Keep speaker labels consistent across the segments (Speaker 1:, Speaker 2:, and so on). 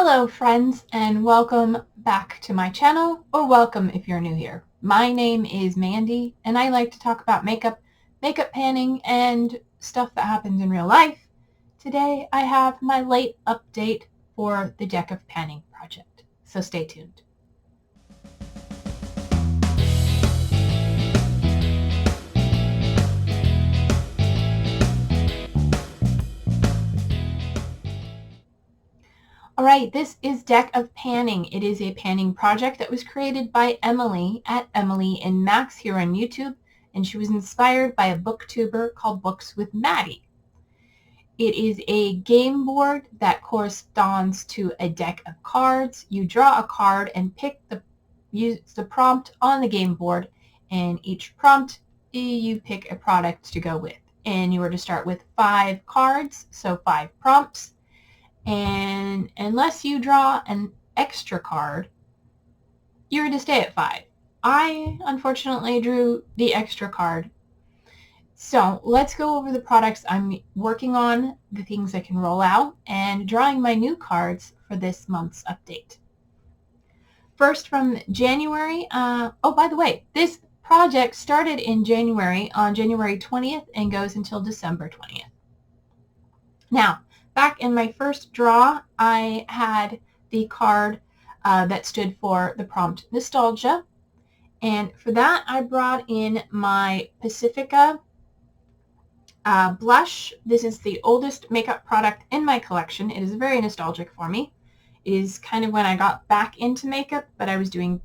Speaker 1: Hello friends, and welcome back to my channel, or welcome if you're new here. My name is Mandy and I like to talk about makeup panning, and stuff that happens in real life. Today I have my late update for the Deck of Panning project, so stay tuned. Alright, this is Deck of Panning. It is a panning project that was created by Emily at Emily and Max here on YouTube, and she was inspired by a booktuber called Books with Maddie. It is a game board that corresponds to a deck of cards. You draw a card and use the prompt on the game board, and each prompt you pick a product to go with. And you are to start with 5 cards, so 5 prompts. And unless you draw an extra card, you're to stay at 5. I unfortunately drew the extra card. So let's go over the products I'm working on, the things I can roll out, and drawing my new cards for this month's update. First from January, oh by the way, this project started in January, on January 20th, and goes until December 20th. Now, back in my first draw, I had the card that stood for the prompt Nostalgia, and for that I brought in my Pacifica blush. This is the oldest makeup product in my collection. It is very nostalgic for me. It is kind of when I got back into makeup, but I was doing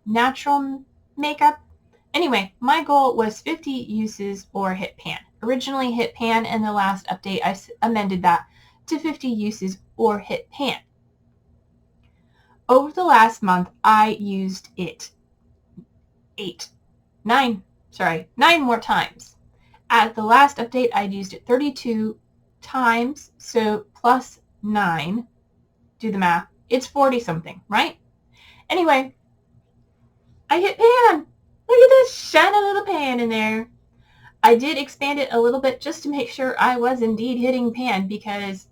Speaker 1: natural makeup. Anyway, my goal was 50 uses or hit pan. Originally hit pan, and the last update I amended that to 50 uses or hit pan. Over the last month, I used it 9 more times. At the last update, I'd used it 32 times, so plus 9, do the math, it's 40 something, right? Anyway, I hit pan. Look at this shiny little pan in there. I did expand it a little bit just to make sure I was indeed hitting pan, because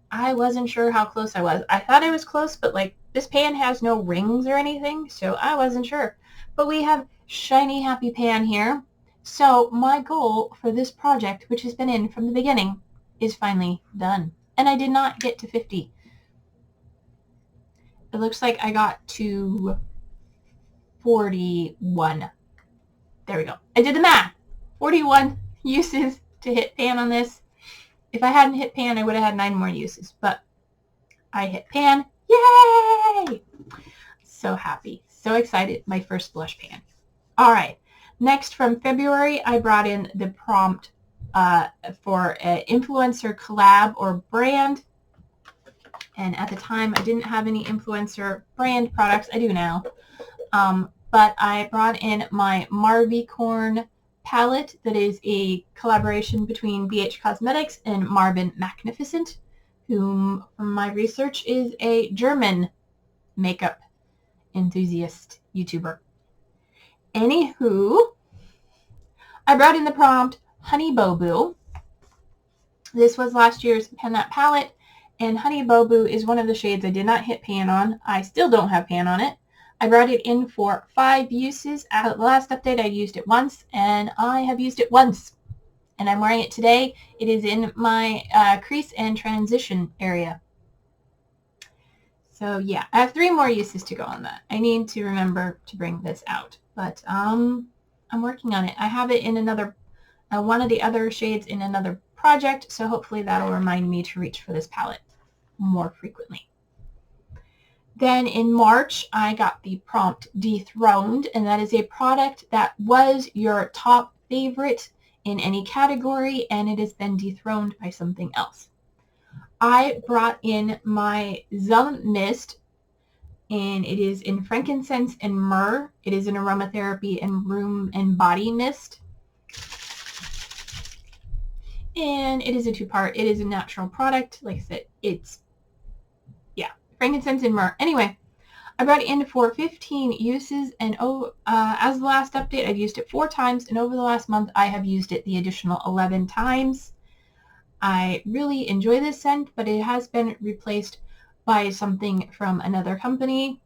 Speaker 1: I wasn't sure how close I was. I thought I was close, but like this pan has no rings or anything, so I wasn't sure. But we have shiny happy pan here. So my goal for this project, which has been in from the beginning, is finally done. And I did not get to 50. It looks like I got to 41. There we go. I did the math. 41 uses to hit pan on this. If I hadn't hit pan, I would have had 9 more uses. But I hit pan. Yay! So happy. So excited. My first blush pan. All right. Next, from February, I brought in the prompt for an influencer collab or brand. And at the time, I didn't have any influencer brand products. I do now. But I brought in my Marvicorn palette that is a collaboration between BH Cosmetics and Marvin Magnificent, whom, from my research, is a German makeup enthusiast YouTuber. Anywho, I brought in the prompt Honey Boo Boo. This was last year's Pan That palette, and Honey Boo Boo is one of the shades I did not hit pan on. I still don't have pan on it. I brought it in for 5 uses. At the last update, I used it once, and I have used it once. And I'm wearing it today. It is in my crease and transition area. So yeah, I have 3 more uses to go on that. I need to remember to bring this out, but I'm working on it. I have it in another, one of the other shades in another project, so hopefully that'll remind me to reach for this palette more frequently. Then in March, I got the prompt Dethroned, and that is a product that was your top favorite in any category, and it has been dethroned by something else. I brought in my Zum Mist, and it is in frankincense and myrrh. It is an aromatherapy and room and body mist. And it is a 2-part. It is a natural product. Like I said, it's, yeah, frankincense and myrrh. Anyway, I brought it in for 15 uses, and as the last update, I've used it 4 times, and over the last month, I have used it the additional 11 times. I really enjoy this scent, but it has been replaced buy something from another company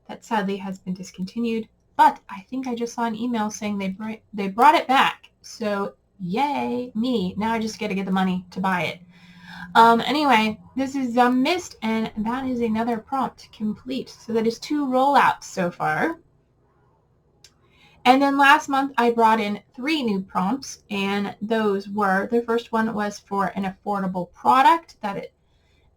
Speaker 1: that sadly has been discontinued. But I think I just saw an email saying they brought it back. So yay me. Now I just got to get the money to buy it. Anyway, this is Mist, and that is another prompt complete. So that is 2 rollouts so far. And then last month I brought in 3 new prompts, and those were, the first one was for an affordable product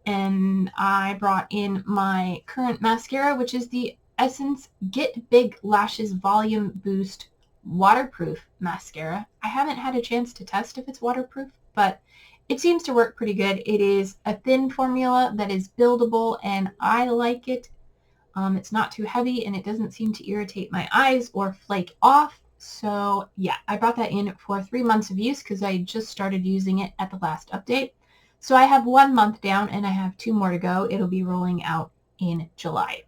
Speaker 1: and I brought in my current mascara, which is the Essence Get Big Lashes Volume Boost Waterproof Mascara. I haven't had a chance to test if it's waterproof, but it seems to work pretty good. It is a thin formula that is buildable, and I like it. It's not too heavy, and it doesn't seem to irritate my eyes or flake off. So yeah, I brought that in for 3 months of use because I just started using it at the last update. So I have 1 month down, and I have 2 more to go. It'll be rolling out in July.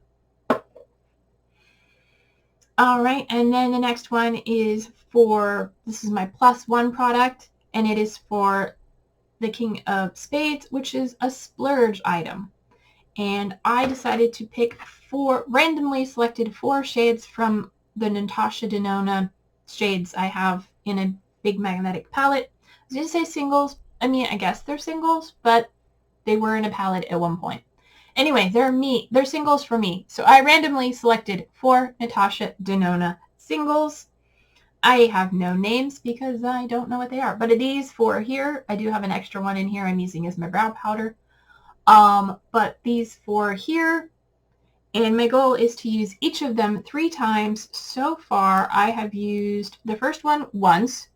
Speaker 1: All right, and then the next one is this is my +1 product, and it is for the King of Spades, which is a splurge item. And I decided to pick randomly selected 4 shades from the Natasha Denona shades I have in a big magnetic palette. I was going to say singles. I mean, I guess they're singles, but they were in a palette at one point. Anyway, they're singles for me. So I randomly selected 4 Natasha Denona singles. I have no names because I don't know what they are. But these 4 here, I do have an extra one in here I'm using as my brow powder. But these 4 here, and my goal is to use each of them 3 times. So far, I have used the first one once,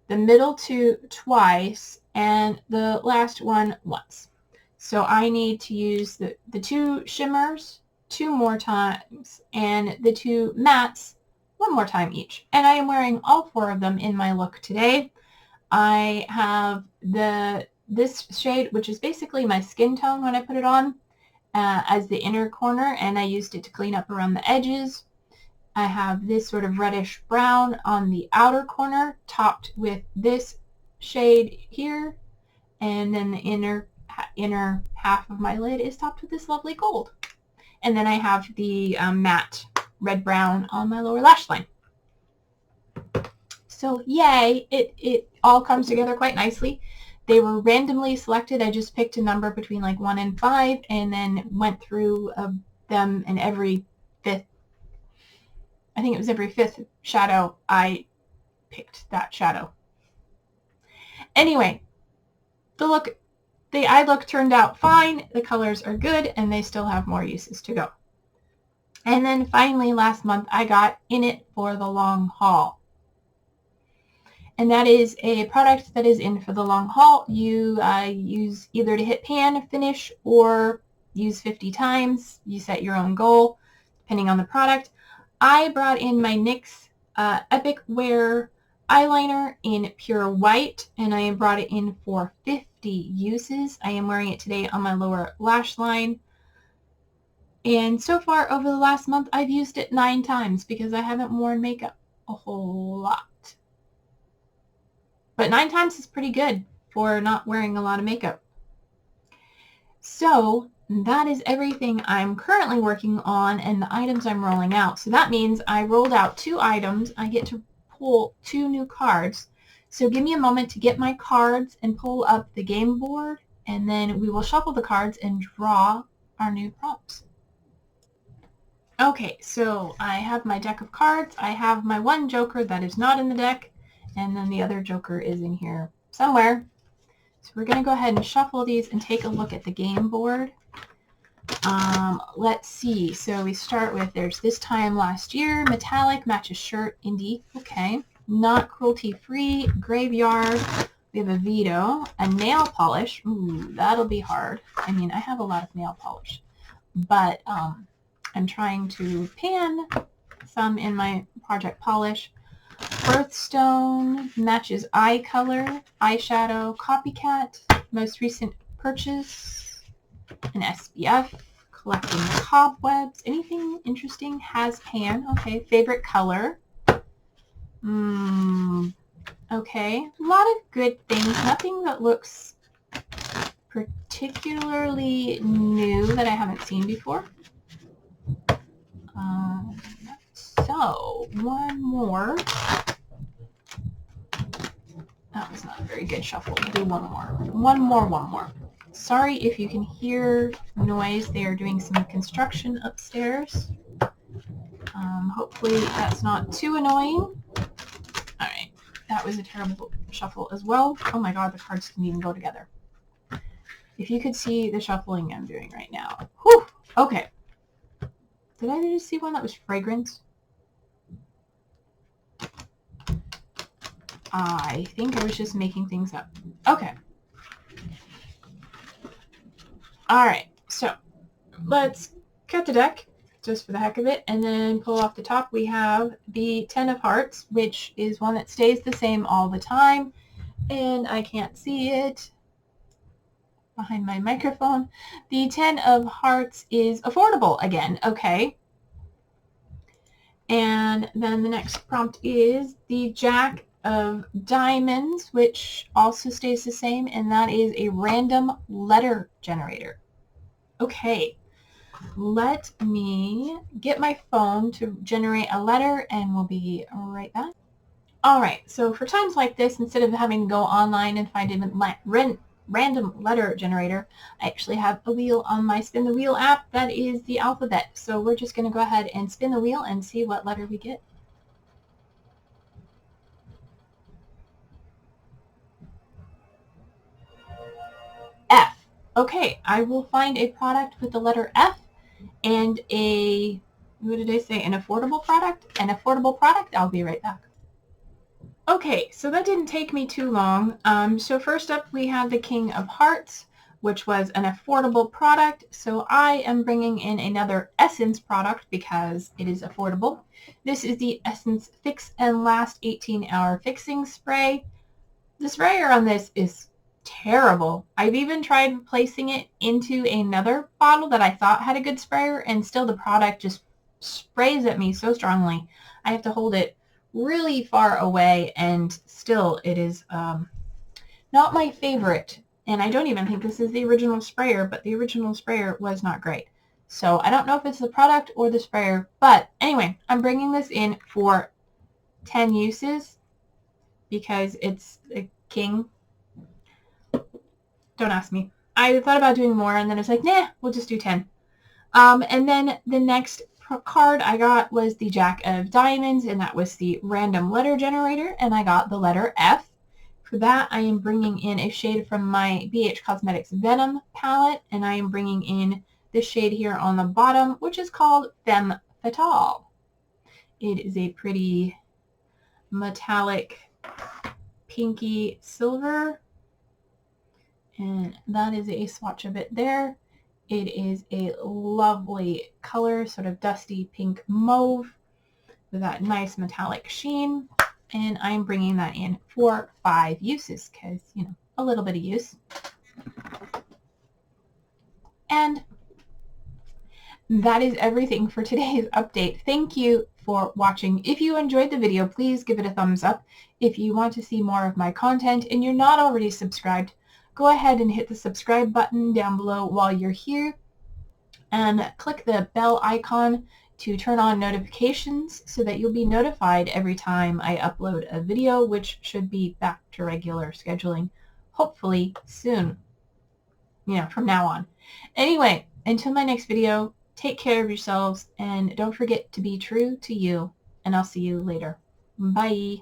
Speaker 1: the middle 2 twice, and the last one once. So I need to use the 2 shimmers 2 more times, and the 2 mattes 1 more time each. And I am wearing all 4 of them in my look today. I have this shade, which is basically my skin tone when I put it on, as the inner corner, and I used it to clean up around the edges. I have this sort of reddish brown on the outer corner, topped with this shade here, and then the inner half of my lid is topped with this lovely gold. And then I have the matte red-brown on my lower lash line. So yay, it all comes together quite nicely. They were randomly selected. I just picked a number between like 1 and 5 and then went through them, and every 5th, I think it was every 5th shadow, I picked that shadow. Anyway, the eye look turned out fine. The colors are good, and they still have more uses to go. And then finally, last month, I got In It for the Long Haul. And that is a product that is in for the long haul. You use either to hit pan, finish, or use 50 times. You set your own goal, depending on the product. I brought in my NYX Epic Wear eyeliner in pure white, and I brought it in for 50 uses. I am wearing it today on my lower lash line. And so far, over the last month, I've used it 9 times because I haven't worn makeup a whole lot. But 9 times is pretty good for not wearing a lot of makeup. So that is everything I'm currently working on and the items I'm rolling out. So that means I rolled out 2 items. I get to pull 2 new cards. So give me a moment to get my cards and pull up the game board, and then we will shuffle the cards and draw our new prompts. Okay, so I have my deck of cards. I have my 1 joker that is not in the deck, and then the other joker is in here somewhere. So we're going to go ahead and shuffle these and take a look at the game board. Let's see. So we start with, there's This Time Last Year, Metallic, Matches Shirt, Indie, okay. Not Cruelty Free, Graveyard, we have a Veto, a Nail Polish, ooh, that'll be hard. I mean, I have a lot of nail polish, but I'm trying to pan some in my Project Polish. Birthstone, Matches Eye Color, Eyeshadow, Copycat, Most Recent Purchase, an SPF, Collecting Cobwebs, anything interesting, Has Pan, okay, Favorite Color, okay, a lot of good things, nothing that looks particularly particularly new that I haven't seen before. So, one more. That was not a very good shuffle. We'll do one more. One more. Sorry if you can hear noise. They are doing some construction upstairs. Hopefully that's not too annoying. Alright, that was a terrible shuffle as well. Oh my god, the cards didn't even go together. If you could see the shuffling I'm doing right now. Whew! Okay. Did I just see one that was fragrance? I think I was just making things up. Okay. Alright, so let's cut the deck just for the heck of it, and then pull off the top. We have the 10 of Hearts, which is one that stays the same all the time, and I can't see it behind my microphone. The 10 of Hearts is affordable again, okay. And then the next prompt is the Jack of Diamonds, which also stays the same, and that is a random letter generator. Okay. Let me get my phone to generate a letter, and we'll be right back. Alright, so for times like this, instead of having to go online and find a random letter generator, I actually have a wheel on my Spin the Wheel app that is the alphabet. So we're just going to go ahead and spin the wheel and see what letter we get. F. Okay, I will find a product with the letter F and a, what did I say, an affordable product? An affordable product. I'll be right back. Okay, so that didn't take me too long. So first up we had the King of Hearts, which was an affordable product. So I am bringing in another Essence product because it is affordable. This is the Essence Fix and Last 18-Hour Fixing Spray. The sprayer on this is terrible. I've even tried placing it into another bottle that I thought had a good sprayer, and still the product just sprays at me so strongly. I have to hold it really far away, and still it is not my favorite. And I don't even think this is the original sprayer, but the original sprayer was not great. So I don't know if it's the product or the sprayer, but anyway, I'm bringing this in for 10 uses because it's a king. Don't ask me. I thought about doing more, and then it's like, nah, we'll just do 10. And then the next card I got was the Jack of Diamonds, and that was the random letter generator, and I got the letter F. For that, I am bringing in a shade from my BH Cosmetics Venom palette, and I am bringing in this shade here on the bottom, which is called Femme Fatale. It is a pretty metallic pinky silver, and that is a swatch of it there. It is a lovely color, sort of dusty pink mauve with that nice metallic sheen. And I'm bringing that in for 5 uses because, you know, a little bit of use. And that is everything for today's update. Thank you for watching. If you enjoyed the video, please give it a thumbs up. If you want to see more of my content and you're not already subscribed, go ahead and hit the subscribe button down below while you're here, and click the bell icon to turn on notifications so that you'll be notified every time I upload a video, which should be back to regular scheduling hopefully soon, you know, from now on. Anyway, until my next video, take care of yourselves and don't forget to be true to you, and I'll see you later. Bye.